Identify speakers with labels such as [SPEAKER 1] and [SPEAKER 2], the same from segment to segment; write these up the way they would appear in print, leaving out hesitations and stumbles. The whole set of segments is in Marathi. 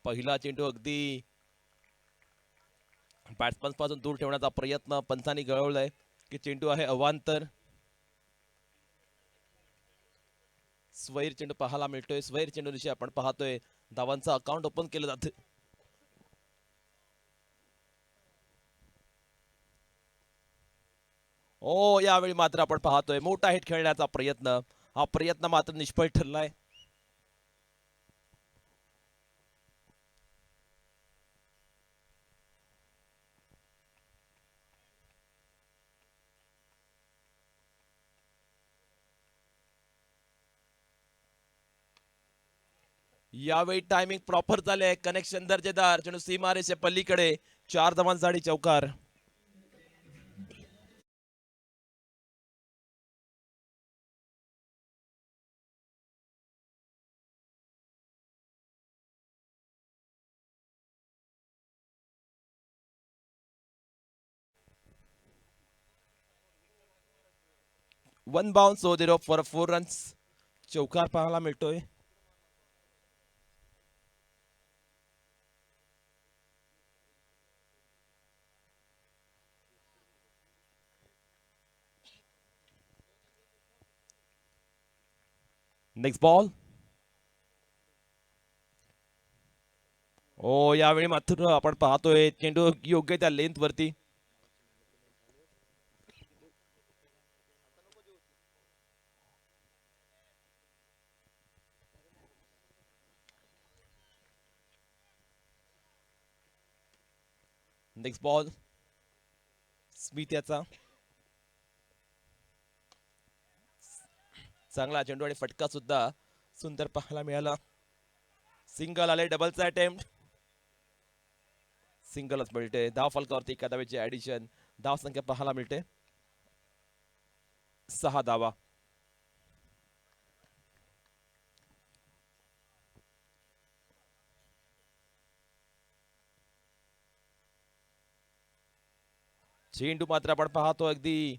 [SPEAKER 1] पहिला चेंडू अगदी बॅट्समन पासून दूर ठेवण्याचा प्रयत्न पंचांनी घडवलाय की चेंडू आहे अवांतर. स्वैर चेंडू पाहायला मिळतोय. स्वैर चेंडू दिवशी आपण पाहतोय धावांचं अकाउंट ओपन केलं जातं. ओ यावेळी मात्र आपण पाहतोय मोठा हिट खेळण्याचा प्रयत्न. हा प्रयत्न मात्र निष्फळ ठरलाय. यावेळी टायमिंग प्रॉपर झाले. कनेक्शन दर्जेदार. चेंडू सीमारेषे पलीकडे 4 धावांसाठी चौकार. वन बाउन्स हो दे फॉर 4 रन्स. चौकार पाहायला मिळतोय. Next ball. ओ यावेळी मात्र आपण पाहतोय चेंडू योग्य त्या लेंथ वरती. Next ball. स्मिथ याचा चांगला चेंडू आणि फटका सुद्धा सुंदर पाहायला मिळाला. सिंगल आले. डबलचा अटेम्प्ट. सिंगलच मिळते. धाव फलकावरती एका धावेची ऍडिशन. धाव संख्या पाहायला मिळते 6 धावा. चेंडू मात्र आपण पाहतो अगदी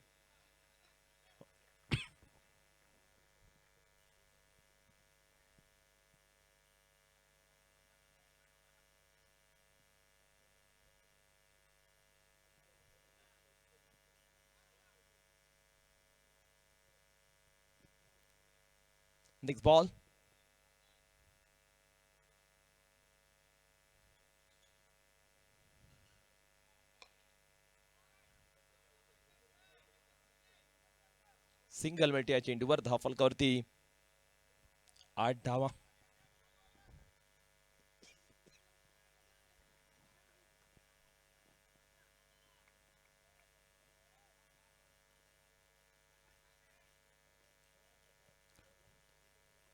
[SPEAKER 1] नेक्स्ट बॉल. सिंगल मिळते या चेंडूवर. धाव फलकावरती 8 धावा.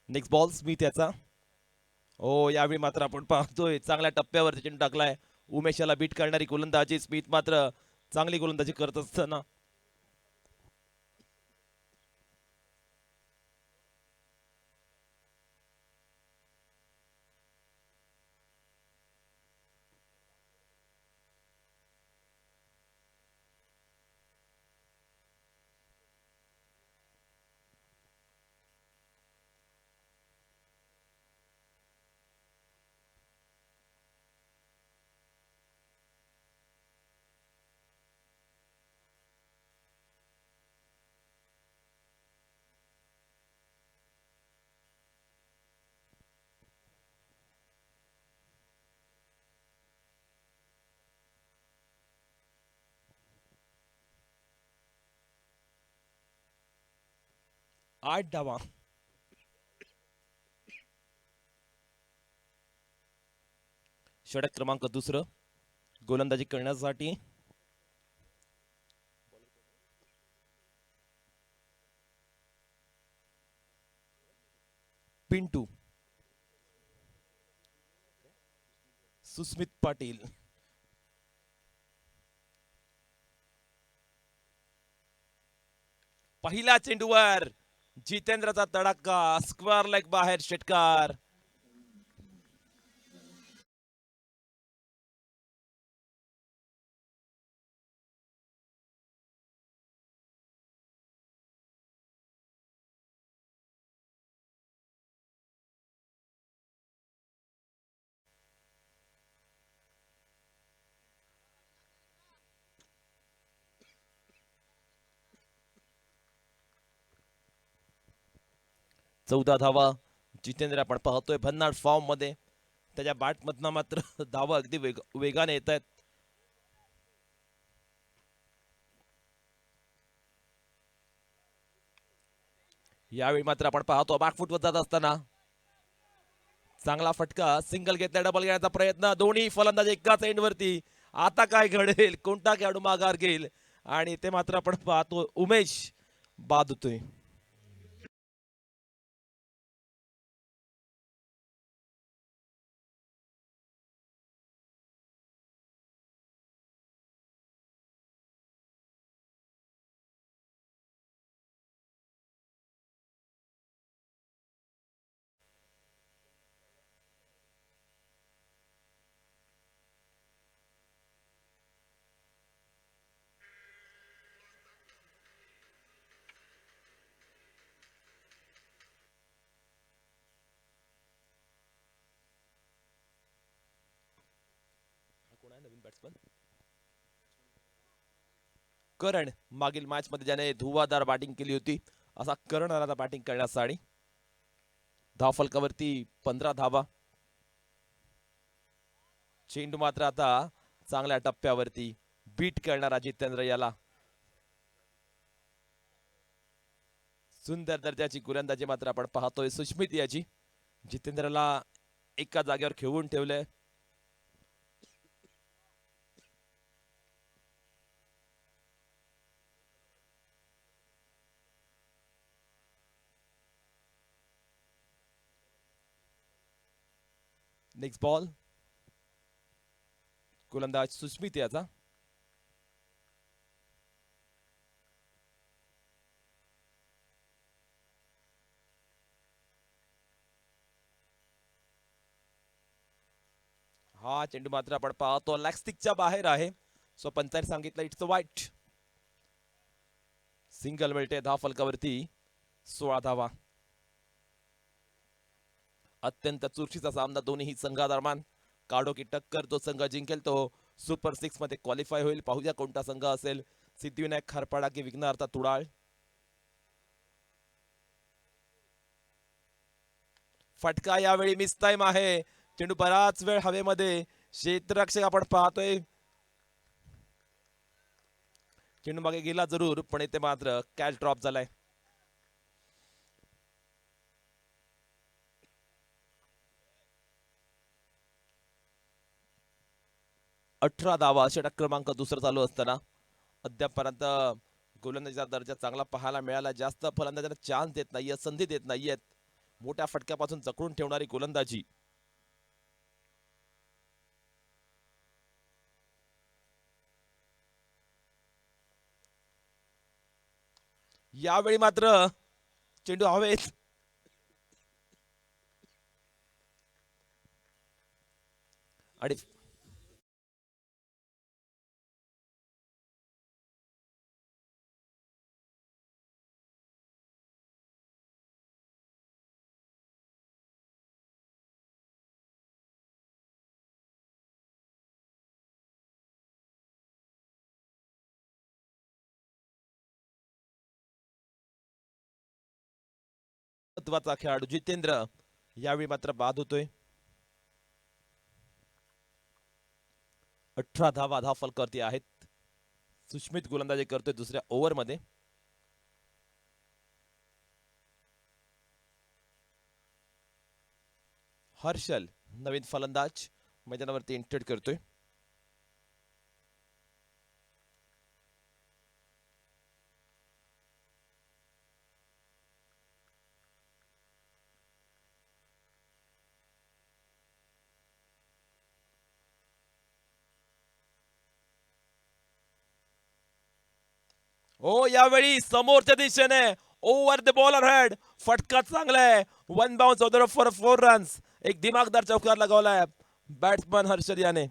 [SPEAKER 1] नेक्स्ट बॉल स्मिथ याचा. ओ यावेळी मात्र आपण पाहतोय चांगल्या टप्प्यावर चेंडू टाकलाय. उमेशाला बीट करणारी गोलंदाजी. स्मिथ मात्र चांगली गोलंदाजी करत असताना आठ धावा. षटक क्रमांक दुसरं गोलंदाजी करण्यासाठी पिंटू. सुस्मित पाटील. पहिल्या चेंडूवर जितेंद्रचा तडाखा. स्क्वेअर लेग बाहेर षटकार. 14 धावा. जितेंद्र आपण पाहतोय भन्नाट फॉर्म मध्ये, त्याच्या बॅट मधनं मात्र धावा अगदी वेगाने येत आहेत. यावेळी मात्र आपण पाहतो बॅकफुटवर जात असताना चांगला फटका, सिंगल घेतला, डबल घेण्याचा प्रयत्न, दोन्ही फलंदाज एकाच एंड वरती. आता काय घडेल, कोणता खेळाडू माघार घेईल, आणि ते मात्र आपण पाहतो उमेश बाद होतोय. नवीन बॅट्समन करण, मागील मॅच मध्ये ज्याने धुवाधार बॅटिंग केली होती, असा करण आला बॅटिंग करण्यासाठी. धावफलकावरती 15 धावा. चेंडू मात्र आता चांगल्या टप्प्यावरती, बीट करणारा जितेंद्र याला. सुंदर दर्जाची गोलंदाजी मात्र आपण पाहतोय सुष्मित याची. जितेंद्रला एका जागेवर खेळून ठेवलंय. नेक्स्ट बॉल, गोलंदाज सुष्मित याचा. हा चेंडू मात्र आपण पाहतो लॅगस्टिकच्या बाहेर आहे. सो पंचायत सांगितलं इट्स वाईट. सिंगल मिळते धावफलकावरती 16 धावा. अत्यंत चुरशीचा सामना दोन्ही संघादरम्यान. काढो की टक्कर, तो संघ जिंकेल तो सुपर 6 मध्ये क्वालिफाय होईल. पाहूया कोणता संघ असेल, सिद्धिविनायक खरपाडा की विघ्नहर्ता तुडाळ. फटका यावेळी मिस टाइम आहे. चेंडू बराच वेळ हवेमध्ये, क्षेत्ररक्षक आपण पाहतोय. चेंडू मागे गेला जरूर, पण इथे मात्र कॅच ड्रॉप झालाय. अठरा धावा, षटक क्रमांक दुसरा चालू असताना अद्यापपर्यंत गोलंदाजीचा दर्जा चांगला पाहायला मिळाला. जास्त फलंदाजांना चान्स देत नाहीये, संधी देत नाहीयेत. मोठ्या फटक्यापासून जखडून ठेवणारी गोलंदाजी. यावेळी मात्र चेंडू हवेत. आणि महत्वाचा खेळाडू जितेंद्र यावेळी मात्र बाद होतोय. 18 धावा धावफलकावरती आहेत. सुष्मित गोलंदाजी करतोय दुसऱ्या ओव्हर मध्ये. हर्षल नवीन फलंदाज मैदानावरती एंटर करतोय. हो, यावेळी समोरच्या दिशेने ओव्हर द बॉलर हेड, फटका चांगला आहे. One bounce of for 4 runs. एक दिमागदार चौकार लगावलाय बॅट्समन हर्षल याने.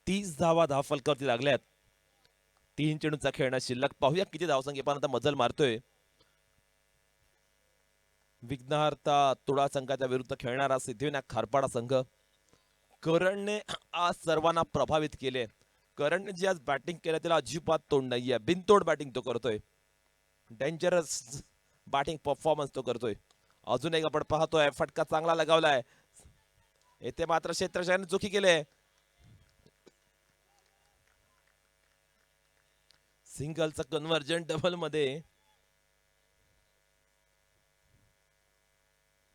[SPEAKER 1] 30 धावा धावफलकावरती लागल्यात. 3 चेंडूचा खेळणं शिल्लक. पाहूया किती धावसंख्या पण आता मजल मारतोय. विघ्नहर्ता तुळा संघाच्या विरुद्ध खेळणारा सिद्धिविनायक खारपाडा संघ. करणने आज सर्वांना प्रभावित केले. करण जी आज बॅटिंग केलं त्याला अजिबात तोड नाहीये. बिनतोड बॅटिंग तो करतोय. डेंजरस बॅटिंग परफॉर्मन्स तो करतोय. अजून एक आपण पाहतोय फटका चांगला लगावलाय. येथे मात्र क्षेत्रक्षाने चुकी केले. सिंगलचा कन्व्हर्जन डबल मध्ये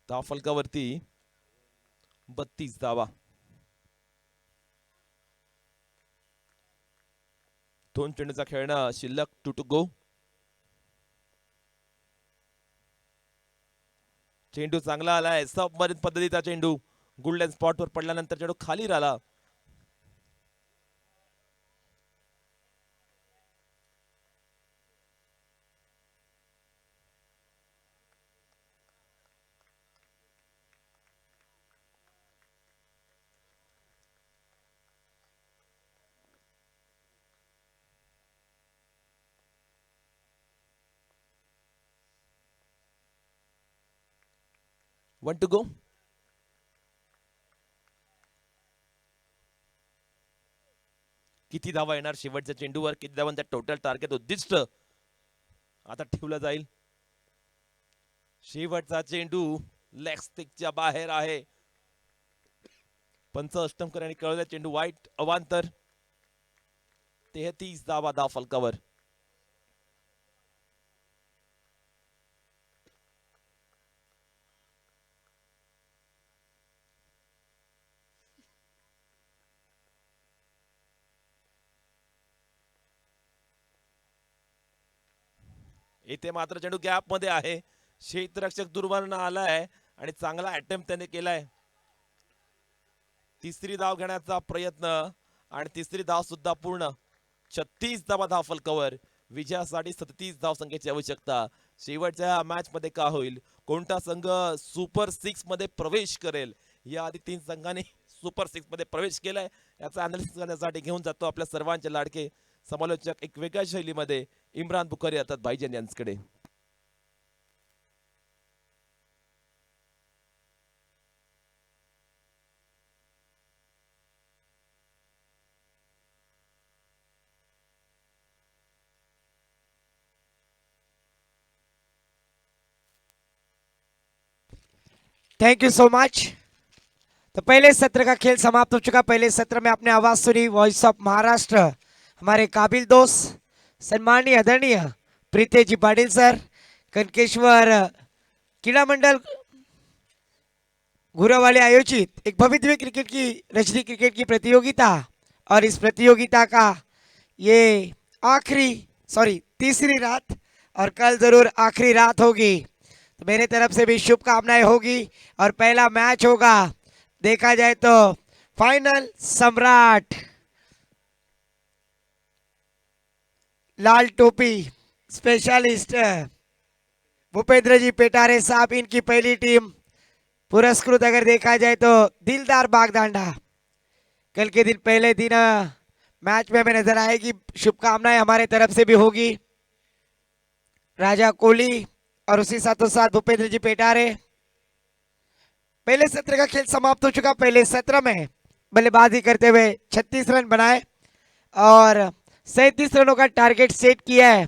[SPEAKER 1] धावफलकावरती 32 धावा. 2 चेंडूचा खेळणं शिल्लक. 2 टू गो. चेंडू चांगला आलाय. सबमरीन पद्धतीचा चेंडू गोल्डन स्पॉटवर पडल्यानंतर चेंडू खाली राहिला. One to go. किती धावा येणार शेवटच्या चेंडूवर? किती धावांचा टोटल टार्गेट उद्दिष्ट आता ठेवलं जाईल? शेवटचा चेंडू लेग स्टिकच्या बाहेर आहे. पंच अष्टमकर यांनी कळवलं चेंडू वाईट अवांतर. 33 धावा धावफलकावर. इथे मात्र चेंडू गॅप मध्ये आहे. क्षेत्ररक्षक दुर्वर्ण आलाय आणि चांगला अटेम्प्ट त्याने केलाय. तिसरी धाव घेण्याचा प्रयत्न आणि तिसरी धाव सुद्धा पूर्ण. 36 धावा धावफलकावर. विजयासाठी 37 धाव संख्येची आवश्यकता. शेवटच्या मॅच मध्ये का होईल? कोणता संघ सुपर 6 मध्ये प्रवेश करेल? या आधी 3 संघांनी सुपर 6 मध्ये प्रवेश केलाय. याचा अनालिसिस करण्यासाठी घेऊन जातो आपल्या सर्वांचे लाडके समालोचक एक वेगळ्या शैलीमध्ये इम्रान बुखारी अर्थात भाईजान यांच्याकडे.
[SPEAKER 2] Thank you so much. तो पहले सत्र का खेल समाप्त हो चुका। पहले सत्र में आपने आवाज सुनी वॉइस ऑफ महाराष्ट्र, हमारे काबिल दोस्त सम्मानीय आदरणीय प्रीतेश जी पाटिल सर, कनकेश्वर क्रीड़ा मंडल गुरावाले आयोजित एक भव्य क्रिकेट की रजनी क्रिकेट की प्रतियोगिता, और इस प्रतियोगिता का ये तीसरी रात, और कल जरूर आखिरी रात होगी। तो मेरे तरफ से भी शुभकामनाएं होगी और पहला मैच होगा। देखा जाए तो फाइनल सम्राट लाल टोपी स्पेशलिस्ट भूपेंद्र जी पेटारे साहब, इनकी पहली टीम पुरस्कृत अगर देखा जाए तो दिलदार बागदांडा कल के दिन पहले दिन मैच में हमें नजर आएगी। शुभकामनाएं हमारे तरफ से भी होगी। राजा कोहली और उसी साथों साथ भूपेंद्र जी पेटारे। पहले सत्र का खेल समाप्त हो चुका। पहले सत्र में बल्लेबाजी करते हुए 36 रन बनाए और 37 रनों का टारगेट सेट किया है।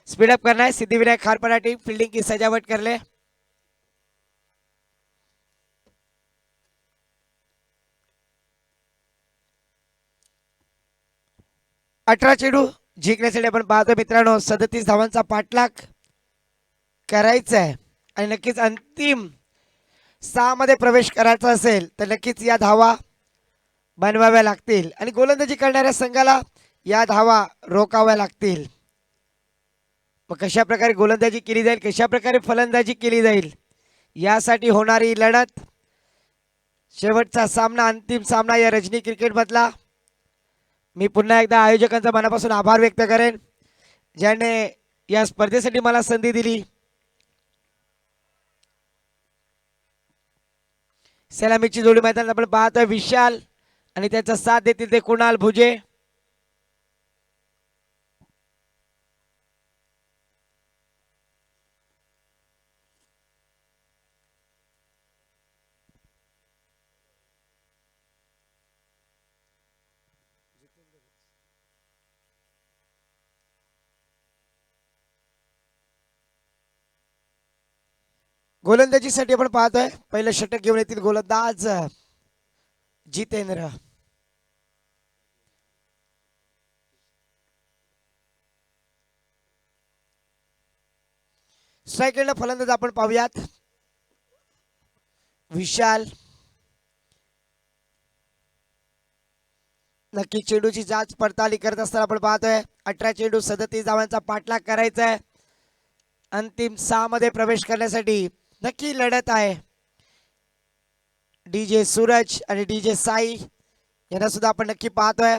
[SPEAKER 2] स्पीडअप करना है। सिद्धिविनायक खारपाड़ा टीम फील्डिंग की सजावट कर ले। अठरा चेंडू जिंकण्यासाठी आपण पाहतो मित्रांनो 37 धावांचा पाठलाग करायचा आहे आणि नक्कीच अंतिम 6 मध्ये प्रवेश करायचा असेल तर नक्कीच या धावा बनवाव्या लागतील आणि गोलंदाजी करणाऱ्या संघाला या धावा रोकाव्या लागतील। मग कशा प्रकारे गोलंदाजी केली जाईल, कशा प्रकारे फलंदाजी केली जाईल, यासाठी होणारी लढत, शेवटचा सामना, अंतिम सामना या रजनी क्रिकेट मधला। मी पुन्हा एकदा आयोजकांचा मनापासून आभार व्यक्त करेन ज्याने या स्पर्धेसाठी मला संधी दिली। सलामीची जोडी मैदानात आपण पाहतोय विशाल आणि त्याचा साथ देतील ते कुणाल भुजे. गोलंदाजीसाठी आपण पाहतोय पहिलं षटक घेऊन येतील गोलंदाज जितेंद्र. स्ट्राईक एंडला फलंदाज आपण पाहूयात विशाल. नक्की चेंडूची जाच पडताळणी करत असताना आपण पाहतोय 18 चेंडू 37 धावांचा पाठलाग करायचा आहे. अंतिम 6 मध्ये प्रवेश करण्यासाठी नक्की लढत आहे. डीजे सूरज आणि डीजे साई यांना सुद्धा आपण नक्की पाहतोय.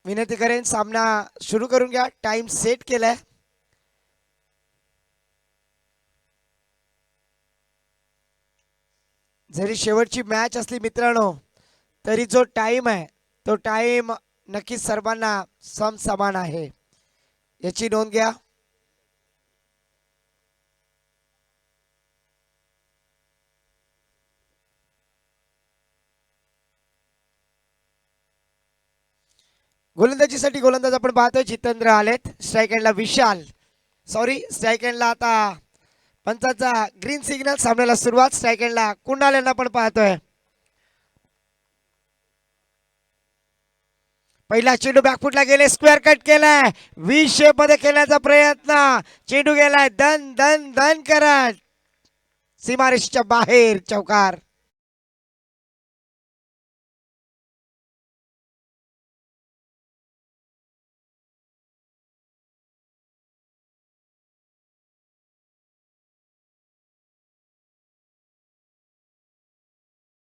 [SPEAKER 2] विनंती करेन सामना सुरू करून घ्या. टाइम सेट केलाय. जरी शेवटची मॅच असली मित्रांनो तरी जो टाइम आहे तो टाइम नक्कीच सर्वांना समसमान आहे याची नोंद घ्या. गोलंदाजीसाठी गोलंदाज आपण पाहतोय जितेंद्र आलेत. स्ट्राईक एंडला विशाल, सॉरी स्ट्राईक एंडला आता पंचाचा ग्रीन सिग्नल. सामन्याला सुरुवात. स्ट्राईक एंडला कुणाल यांना आपण पाहतोय. पहिला चेंडू बॅकफुटला गेले, स्क्वेअर कट केलाय, व्ही शेप मध्ये खेळण्याचा प्रयत्न. चेंडू गेलाय दन दन दन करत सीमारेषेच्या बाहेर. चौकार.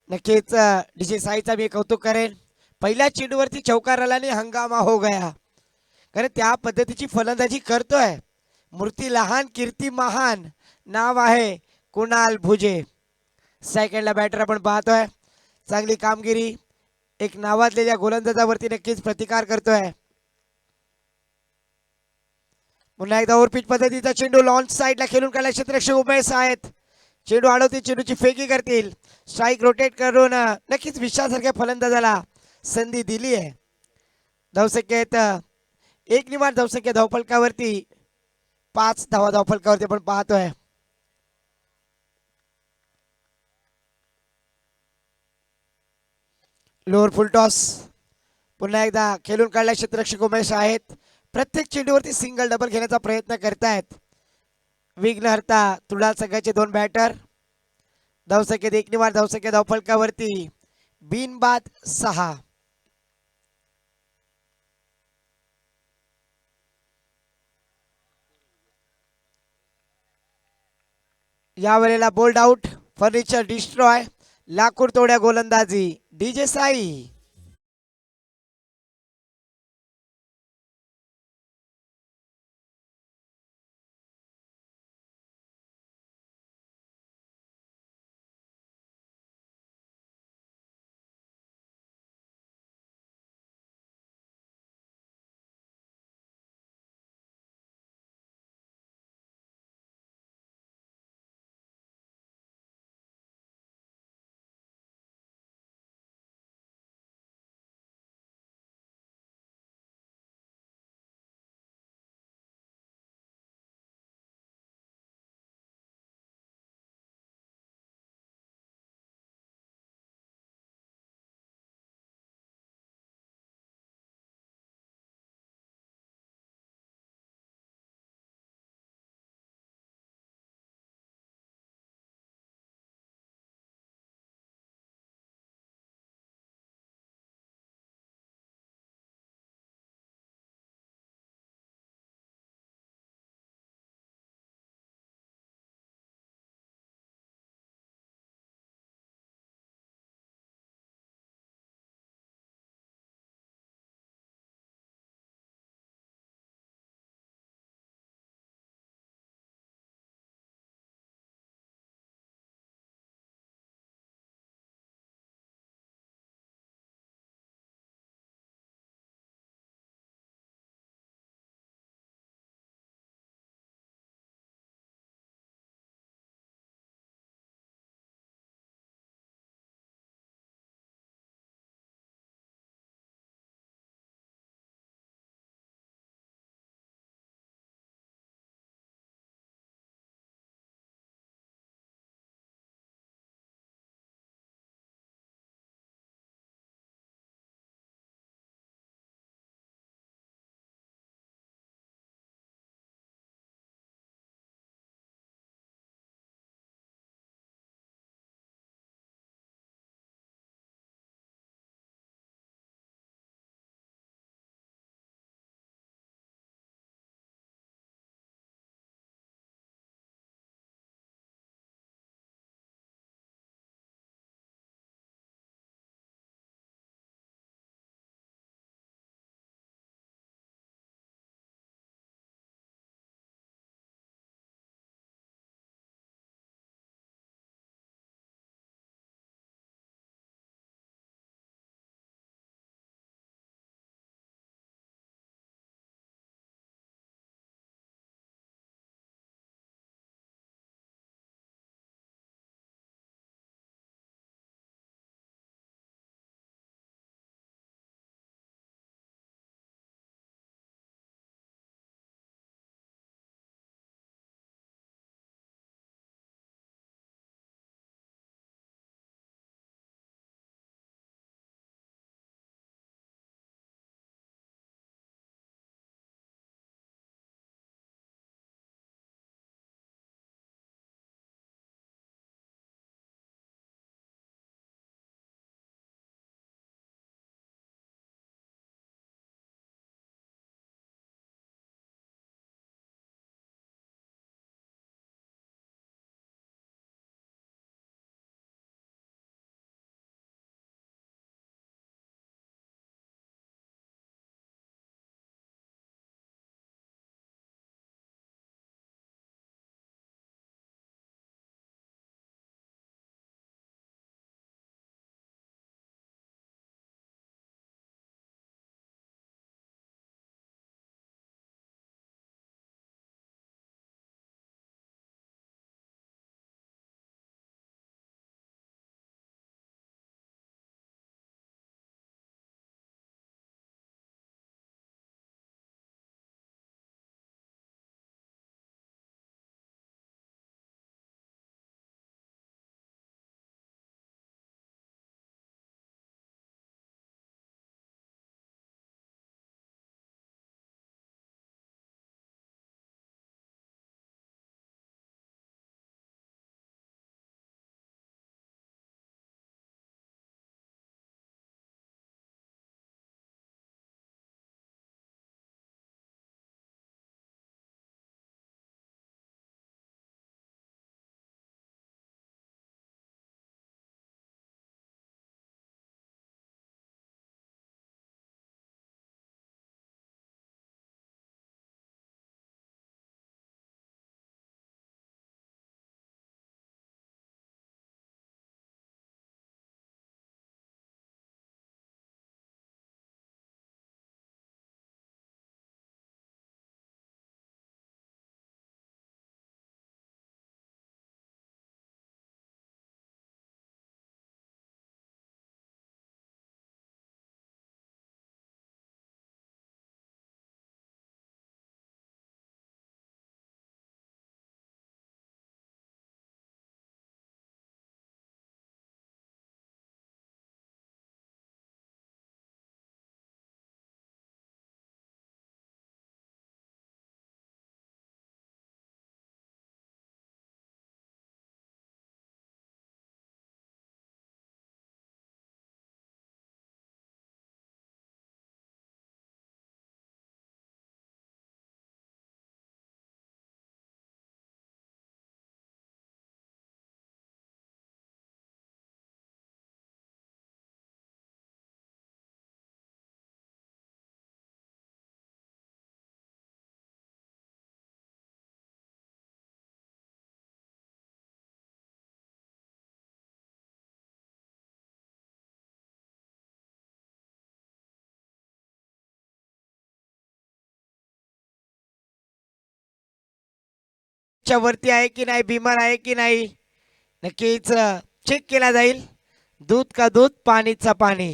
[SPEAKER 2] नक्कीच डीजे साईचा मी कौतुक करेन. पहिल्या चेंडूवरती चौकार आल्याने हंगामा हो गया. कारण त्या पद्धतीची फलंदाजी करतोय. मूर्ती लहान कीर्ती महान. नाव आहे कुणाल भुजे. सेकंडला बॅटर आपण पाहतोय. चांगली कामगिरी एक नावाजलेल्या गोलंदाजावरती नक्कीच प्रतिकार करतोय. पुन्हा एकदा ओव्हरपिच पद्धतीचा चेंडू लॉन्च साईडला खेळून काढला. क्षेत्ररक्षक उमेश आहेत. चेंडू अडवतील, चेंडूची फेकी करतील. स्ट्राईक रोटेट करून नक्कीच विशासारख्या फलंदाजाला संधी दिली आहे. धावसंख्या आहेत एक निवांत धावसंख्या धावफलकावरती 5 धावा धावफलकावरती आपण पाहतोय. लोअर फुल टॉस पुन्हा एकदा खेळून काढला. क्षेत्ररक्षक उमेश आहेत. प्रत्येक चेंडूवरती सिंगल डबल घेण्याचा प्रयत्न करतायत. विघ्नहर्ता तुडाळ संघाचे 2 बॅटर. धावसंख्येत एक निवार धावसंख्या धावफलकावरती बिनबाद 6. यावेळेला बोल्ड आउट. Furniture destroy. लाकूड तोड्या गोलंदाजी डीजे साई. च्या वरती आहे की नाही, बिमार आहे की नाही, नक्कीच चेक केला जाईल. दूध का दूध, पाणीचा पाणी.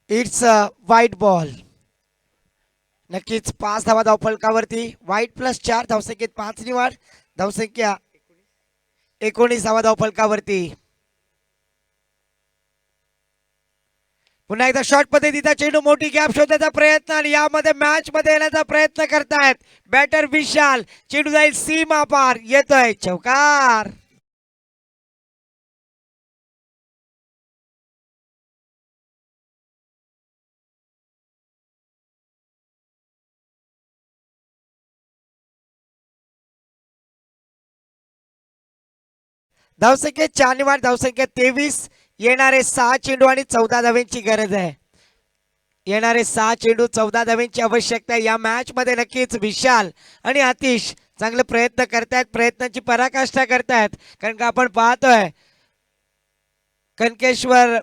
[SPEAKER 2] It's a white ball. नक्कीच 5 धावा धावफलकावरती. White plus 4 धावसंख्येत 5 निवाड. धावसंख्या 19 धावा धावफलकावरती. पुन्हा एकदा शॉर्ट पद्धतीचा चेंडू, मोठी गॅप शोधण्याचा प्रयत्न आणि यामध्ये मॅच मध्ये येण्याचा प्रयत्न करतायत बॅटर विशाल. चेंडू जाईल सीमा पार, येतोय चौकार. धावसंख्येत 4 निवाड, धावसंख्येत 23. येणारे 6 चेंडू आणि 14 धाव्यांची गरज आहे. येणारे 6 चेंडू 14 धाव्यांची आवश्यकता आहे. या मॅच मध्ये नक्कीच विशाल आणि आतिश चांगले प्रयत्न करतायत, प्रयत्नांची पराकाष्ठा करतायत. कारण का आपण पाहतोय कनकेश्वर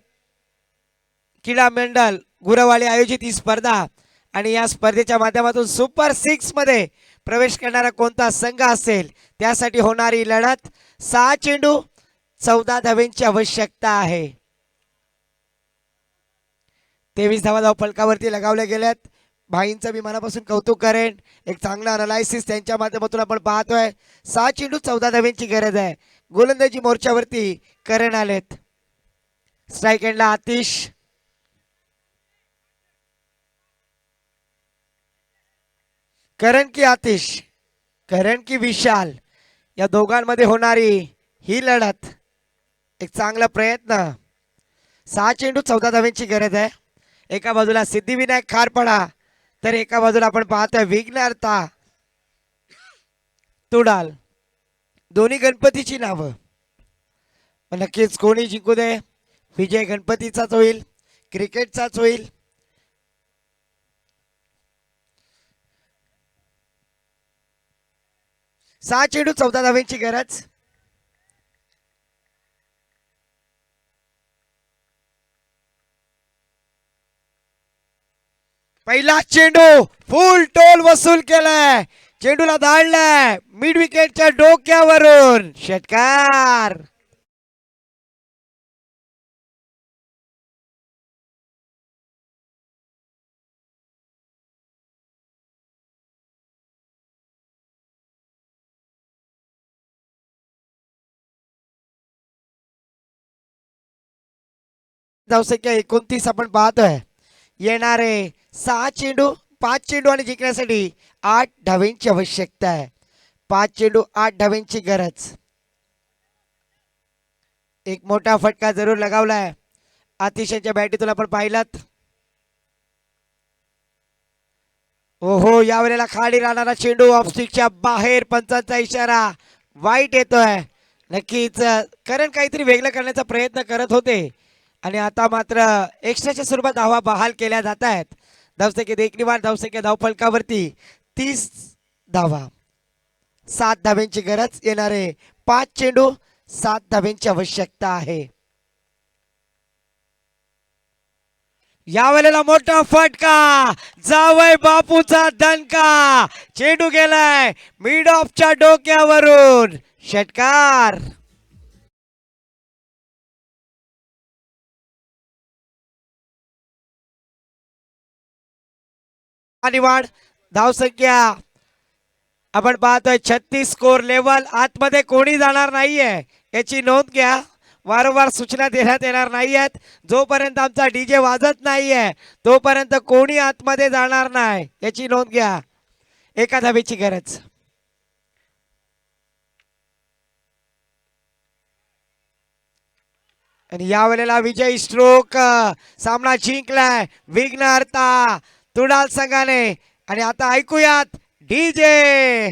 [SPEAKER 2] क्रीडा मंडळ गुरवाली आयोजित ही स्पर्धा आणि या स्पर्धेच्या माध्यमातून सुपर 6 मध्ये प्रवेश करणारा कोणता संघ असेल त्यासाठी होणारी लढत. 6 चेंडू 14 धाव्यांची आवश्यकता आहे. 23 धावा धावफलकावरती लगावल्या गेल्यात. भाईंचं मी मनापासून कौतुक करेन. एक चांगला अनालायसिस त्यांच्या माध्यमातून आपण पाहतोय. 6 चेंडू 14 धाव्यांची गरज आहे. गोलंदाजी मोर्चावरती करण आलेत. स्ट्राईक एंडला आतिश. करण की आतिश, करण की विशाल, या दोघांमध्ये होणारी ही लढत. एक चांगला प्रयत्न. 6 चेंडू 14 धाव्यांची गरज आहे. एका बाजूला सिद्धिविनायक खारपडा तर एका बाजूला आपण पाहतोय विघ्नहर्ता तुडाल. दोन्ही गणपतीची नावं. नक्कीच कोणी जिंकू दे, विजय गणपतीचाच होईल, क्रिकेटचाच होईल. सहा चेंडू 14 धाव्यांची गरज. पहिला चेंडू फुल टोल वसूल केलाय. चेंडूला धाडलाय मिड विकेटच्या डोक्यावरून. षटकार. धावसंख्या 29 आपण पाहतोय. येणारे 6 चेंडू 5 चेंडू आणि जिंकण्यासाठी 8 धाव्यांची आवश्यकता आहे. 5 चेंडू 8 धाव्यांची गरज. एक मोठा फटका जरूर लगावलाय आतिशच्या बॅटीतून आपण पाहिलात. ओहो, यावेळेला खाली राहणारा चेंडू ऑफस्टिकच्या बाहेर. पंचांचा इशारा वाईट येतोय. नक्कीच करण काहीतरी वेगळं करण्याचा प्रयत्न करत होते आणि आता मात्र एक्स्ट्राच्या स्वरूपात धावा बहाल केल्या जात आहेत. धावसंख्येत एक निवार, धावसंख्या धावफलकावरती 30 धावा. 7 धाब्यांची गरज, येणारे 5 चेंडू 7 धाब्यांची आवश्यकता आहे. यावेळेला मोठा फटका, जावय बापूचा दणका, चेंडू गेलाय मिड ऑफच्या डोक्यावरून, षटकार. निवाड, धावसंख्या आपण पाहतोय 36 स्कोर लेवल. आतमध्ये कोणी जाणार नाहीये याची नोंद घ्या. वारंवार सूचना देण्यात येणार नाहीयेत. जोपर्यंत आमचा डीजे वाजत नाहीये तोपर्यंत कोणी आतमध्ये जाणार नाही याची नोंद घ्या. एका धावेची गरज. आणि यावेळेला विजयी स्ट्रोक, सामना जिंकलाय विघ्नहर्ता तुडाल संघाने. आणि आता ऐकूयात डीजे.